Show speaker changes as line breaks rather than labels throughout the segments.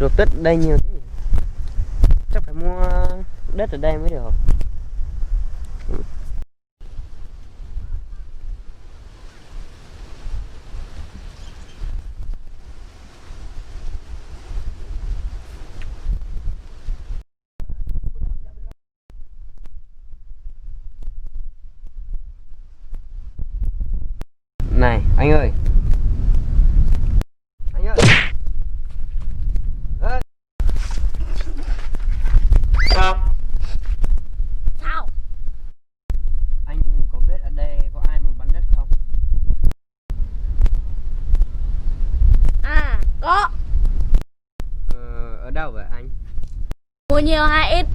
Ruộng đất đây nhiều thế nhỉ? Chắc phải mua đất ở đây mới được. Này anh ơi, anh ơi. Ê.
Sao?
Anh có biết ở đây có ai muốn bán đất không?
À, có.
Ở đâu vậy anh?
Mua nhiều hay ít?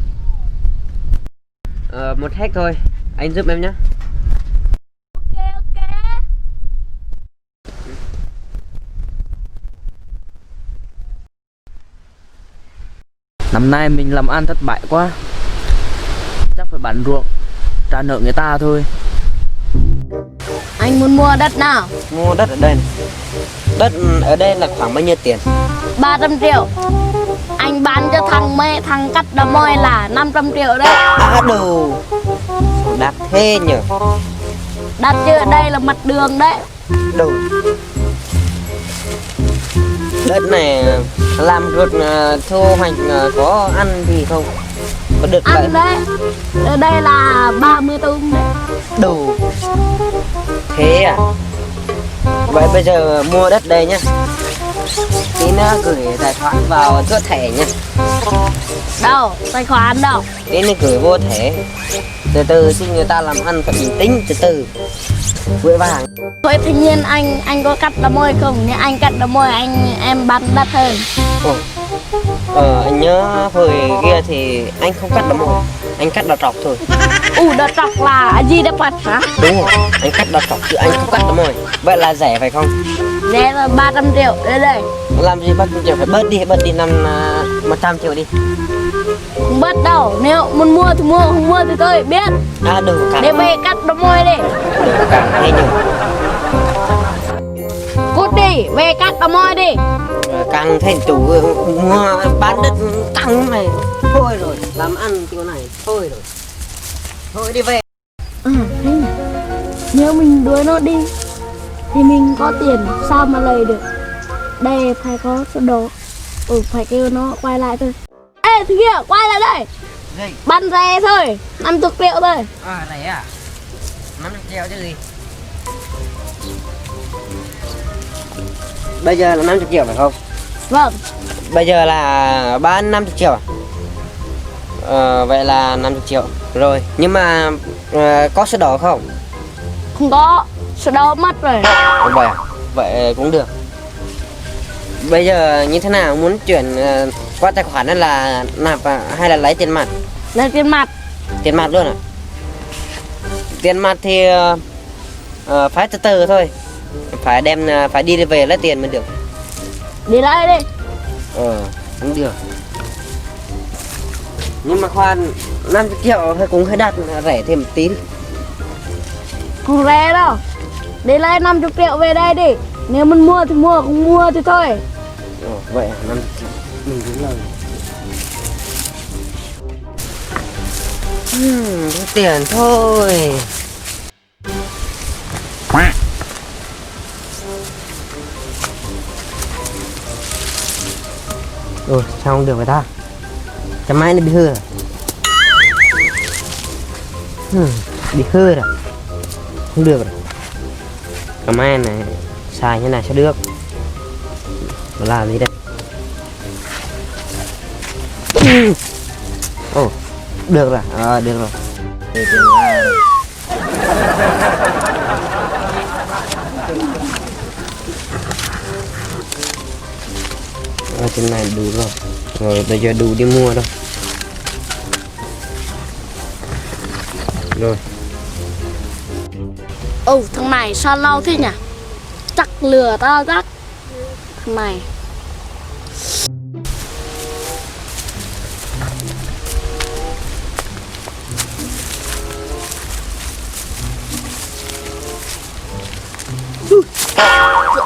1 héc thôi, anh giúp em nhé.
Ok, ok.
Năm nay mình làm ăn thất bại quá, chắc phải bán ruộng trả nợ người ta thôi.
Anh muốn mua đất nào?
Mua đất ở đây này. Đất ở đây là khoảng bao nhiêu tiền?
300 triệu. Anh bán cho thằng cắt đá môi là 500 triệu đấy.
À đồ, đắt thế nhở.
Đặt chứ đây là mặt đường đấy.
Đồ. Đất này làm ruột thu hoạch có ăn thì không? Có được vậy?
Ăn đấy. Ở đây là 30 tôm đấy.
Đồ. Thế à? Vậy bây giờ mua đất đây nhá. Tí nữa gửi tài khoản vào chỗ thẻ nhá.
Đâu? Tài khoản đâu?
Tí nữa gửi vô thẻ. Từ từ chứ người ta làm ăn phải bình tĩnh, từ từ. Vội vàng.
Thôi tuy nhiên anh có cắt đá môi không? Nếu anh cắt đá môi em bán đắt hơn.
Anh nhớ hồi kia thì anh không cắt đá môi, anh cắt đá trọc thôi.
Đá trọc là gì đá bật hả?
Đúng rồi, anh cắt đá trọc chứ anh không cắt đá môi. Vậy là rẻ phải không?
Rẻ là 300 triệu. Đây đây.
Làm gì 300 triệu, phải bớt đi 100 triệu đi.
Không bớt đâu, nếu muốn mua thì mua, không mua thì tôi biết.
À đủ cả.
Để về cắt đá môi đi.
Đủ cả hay nhiều.
Cút đi, về cắt đá môi đi.
Càng thành chủ mua bán đất căng này. Thôi rồi, làm ăn kiểu này, thôi rồi. Thôi đi về.
Thế nhỉ? Nếu mình đuổi nó đi thì mình có tiền sao mà lấy được. Đây phải có sổ đồ. Phải kêu nó quay lại thôi. Ê thứ kia, quay lại đây.
Gì?
Bán rẻ thôi, 50 triệu thôi.
À rẻ à? 50 triệu chứ gì? Bây giờ là 50 triệu phải không?
Vâng.
Bây giờ là bán 50 triệu à? Vậy là 50 triệu. Rồi, nhưng mà có sổ đỏ không?
Không có, sổ đồ mất rồi.
Vậy à? Vậy cũng được. Bây giờ như thế nào, muốn chuyển qua tài khoản hay là nạp hay là lấy tiền mặt?
Lấy tiền mặt.
Tiền mặt luôn à? Tiền mặt thì phải từ từ thôi. Phải đi về lấy tiền mới được.
Đi lấy đi.
Cũng được. Nhưng mà khoan, 50 triệu hơi cũng hơi đắt, rẻ thêm một tí.
Không rẻ đâu. Đi lấy 50 triệu về đây đi. Nếu mình mua thì mua, không mua thì thôi.
Vậy à, 50 triệu. Mình đúng lời. Có tiền thôi. Rồi, sao không được vậy ta? Cái máy nó bị hư rồi. Bị hư rồi. Không được rồi. Cái máy này xài như này sẽ được. Nó làm gì đây? Được rồi. Được rồi. Để tiền ra rồi. Trên này đủ rồi. Rồi bây giờ đủ đi mua đâu. Rồi.
Thằng này sao lâu thế nhỉ? Chắc lừa tao chắc. Thằng này.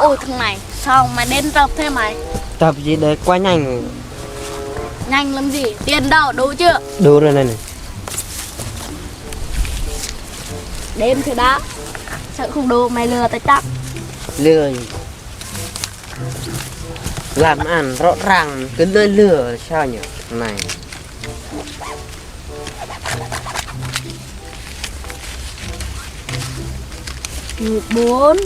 Ôi thằng này sao mày đến tập thế mày?
Tập gì đấy quá nhanh.
Nhanh làm gì? Tiền đâu, đủ chưa?
Đủ rồi này này.
Đếm thì đã. Sợ không đủ mày lừa tao chắc.
Lừa gì? Làm ăn rõ ràng cứ nơi lừa sao nhỉ? Này.
Mười 4,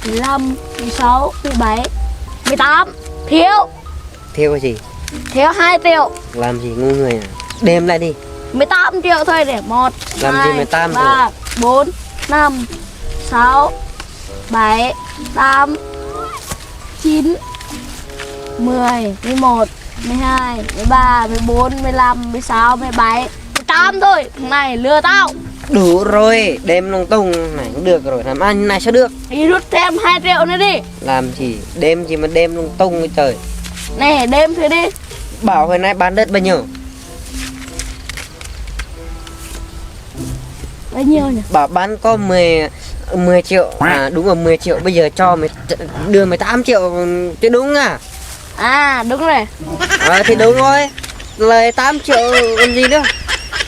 15, 16, 17, 18. Thiếu.
Thiếu cái gì?
Thiếu 2 triệu.
Làm gì ngu người à? Đếm lại đi.
18 triệu thôi để 1,
Làm gì
2,
18
3, 4, 5, 6, 7, 8, 9, 10, 11, 12, 13, 14, 15, 16, 17, 18 thôi. Thằng này lừa tao.
Đủ rồi, đếm lung tung này cũng được rồi, làm ăn này sao được?
Đi rút thêm 2 triệu nữa đi.
Làm gì, đếm gì mà đếm lung tung cái trời.
Này đêm thôi đi.
Bảo hồi nay bán đất bao nhiêu?
Bao nhiêu nhỉ?
Bảo bán có 10 triệu, à đúng rồi 10 triệu, bây giờ cho mày đưa 18 triệu chứ đúng à?
À đúng rồi.
Thì đúng rồi, lời 8 triệu còn gì nữa.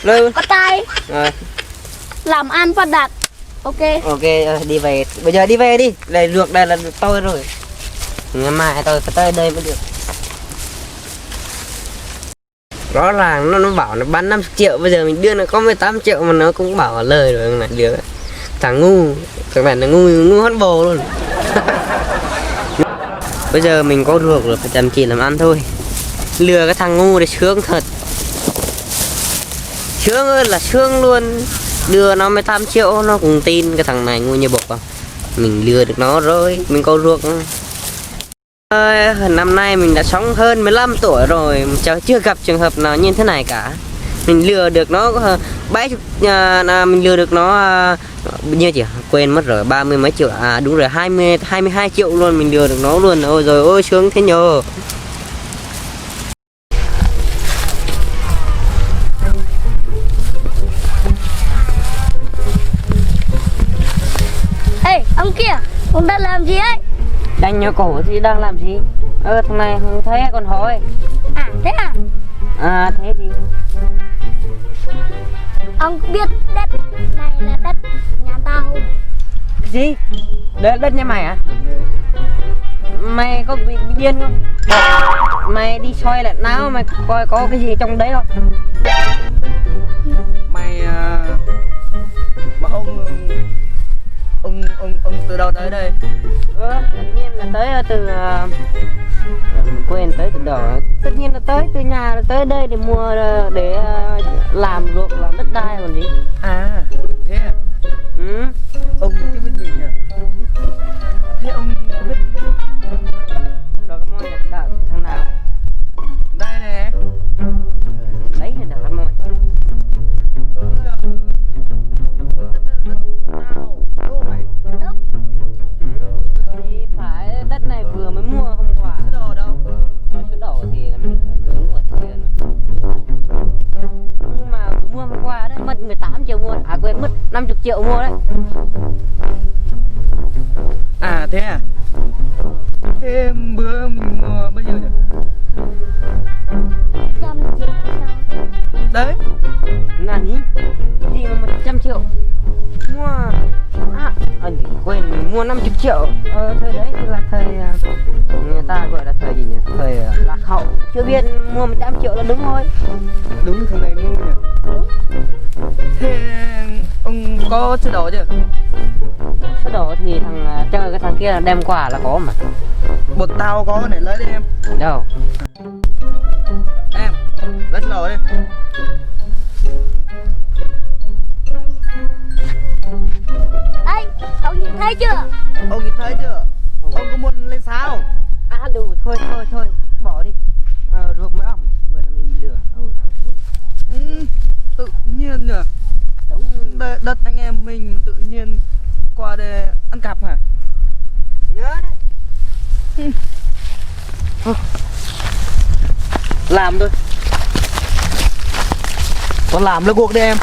Lời
Bắt tay. Làm ăn phát đạt. Ok.
Ok, đi về, bây giờ đi về đi, đây luộc đây là tôi rồi. Ngày mai tôi phải tới đây mới được. Rõ ràng nó bảo nó bán 50 triệu, bây giờ mình đưa nó có 18 triệu mà nó cũng bảo lời rồi này được. Thằng ngu, các bạn là ngu hết bồ luôn. Bây giờ mình có ruột rồi, phải chăm chỉ làm ăn thôi. Lừa cái thằng ngu để sướng thật. Sướng ơi là sướng luôn. Đưa nó 18 triệu nó cũng tin, cái thằng này ngu như bột à. Mình lừa được nó rồi, mình có ruột. Năm nay mình đã sống hơn 15 tuổi rồi, chưa gặp trường hợp nào như thế này cả. Mình lừa được nó 70, mình lừa được nó bao nhiêu chị? Quên mất rồi, 30 mấy triệu, à đúng rồi, 22 triệu luôn, mình lừa được nó luôn. Ôi rồi ôi sướng thế nhờ.
Ê ông kia, ông đang làm gì ấy?
Đang nhớ cổ thì đang làm gì? Thằng này không thấy còn hỏi.
À thế à?
À thế thì
Ông biết đất này là đất nhà tao.
cái gì? Đất nhà mày à? Mày có bị điên không? Mày đi soi lại não mày coi có cái gì trong đấy không?
Mày mà ông từ đâu tới đây?
Tất nhiên là tới từ quên tới từ đâu. Tất nhiên là tới từ nhà tới đây để mua để làm ruộng làm đất đai còn gì.
À thế à?
Ừ.
Ông chưa biết mình à? Thế ông có biết
Đó cái môi này thằng nào?
đây nè?
Đấy là cái môi. Thì phải đất này vừa mới mua hôm qua.
Sữa đỏ đâu?
Sữa đỏ thì là mình đúng rồi tiền. Nhưng mà mua hôm qua đấy mất 18 triệu mua, à quên mất 50 triệu mua đấy.
À thế à? Thế bữa mình mua bao nhiêu nhỉ?
100 triệu sao?
Đấy.
Là gì? Gì mà 100 triệu mua quên mình mua 50 triệu. Thời đấy thì là thời người ta gọi là thời gì nhỉ? Thời lạc hậu, chưa biết mua 100 triệu là đúng thôi.
Đúng thằng này ngu nhỉ? Thế ông có sữa đỏ chưa?
Sữa đỏ thì thằng chơi cái thằng kia là đem quà là có mà.
Bọn tao có này, lấy đi em.
Đâu?
Em, lấy sữa đỏ đi.
Đây, ông nhìn thấy chưa?
Ông nhìn thấy chưa? Ông có muốn lên sao?
À đủ thôi bỏ đi. Ruột mấy ỏng vừa là mình bị lừa.
Tự nhiên nhỉ? Đất anh em mình tự nhiên qua đây ăn cặp hả?
Nhớ đấy.
Làm thôi. Con làm lấy cuộc đi em.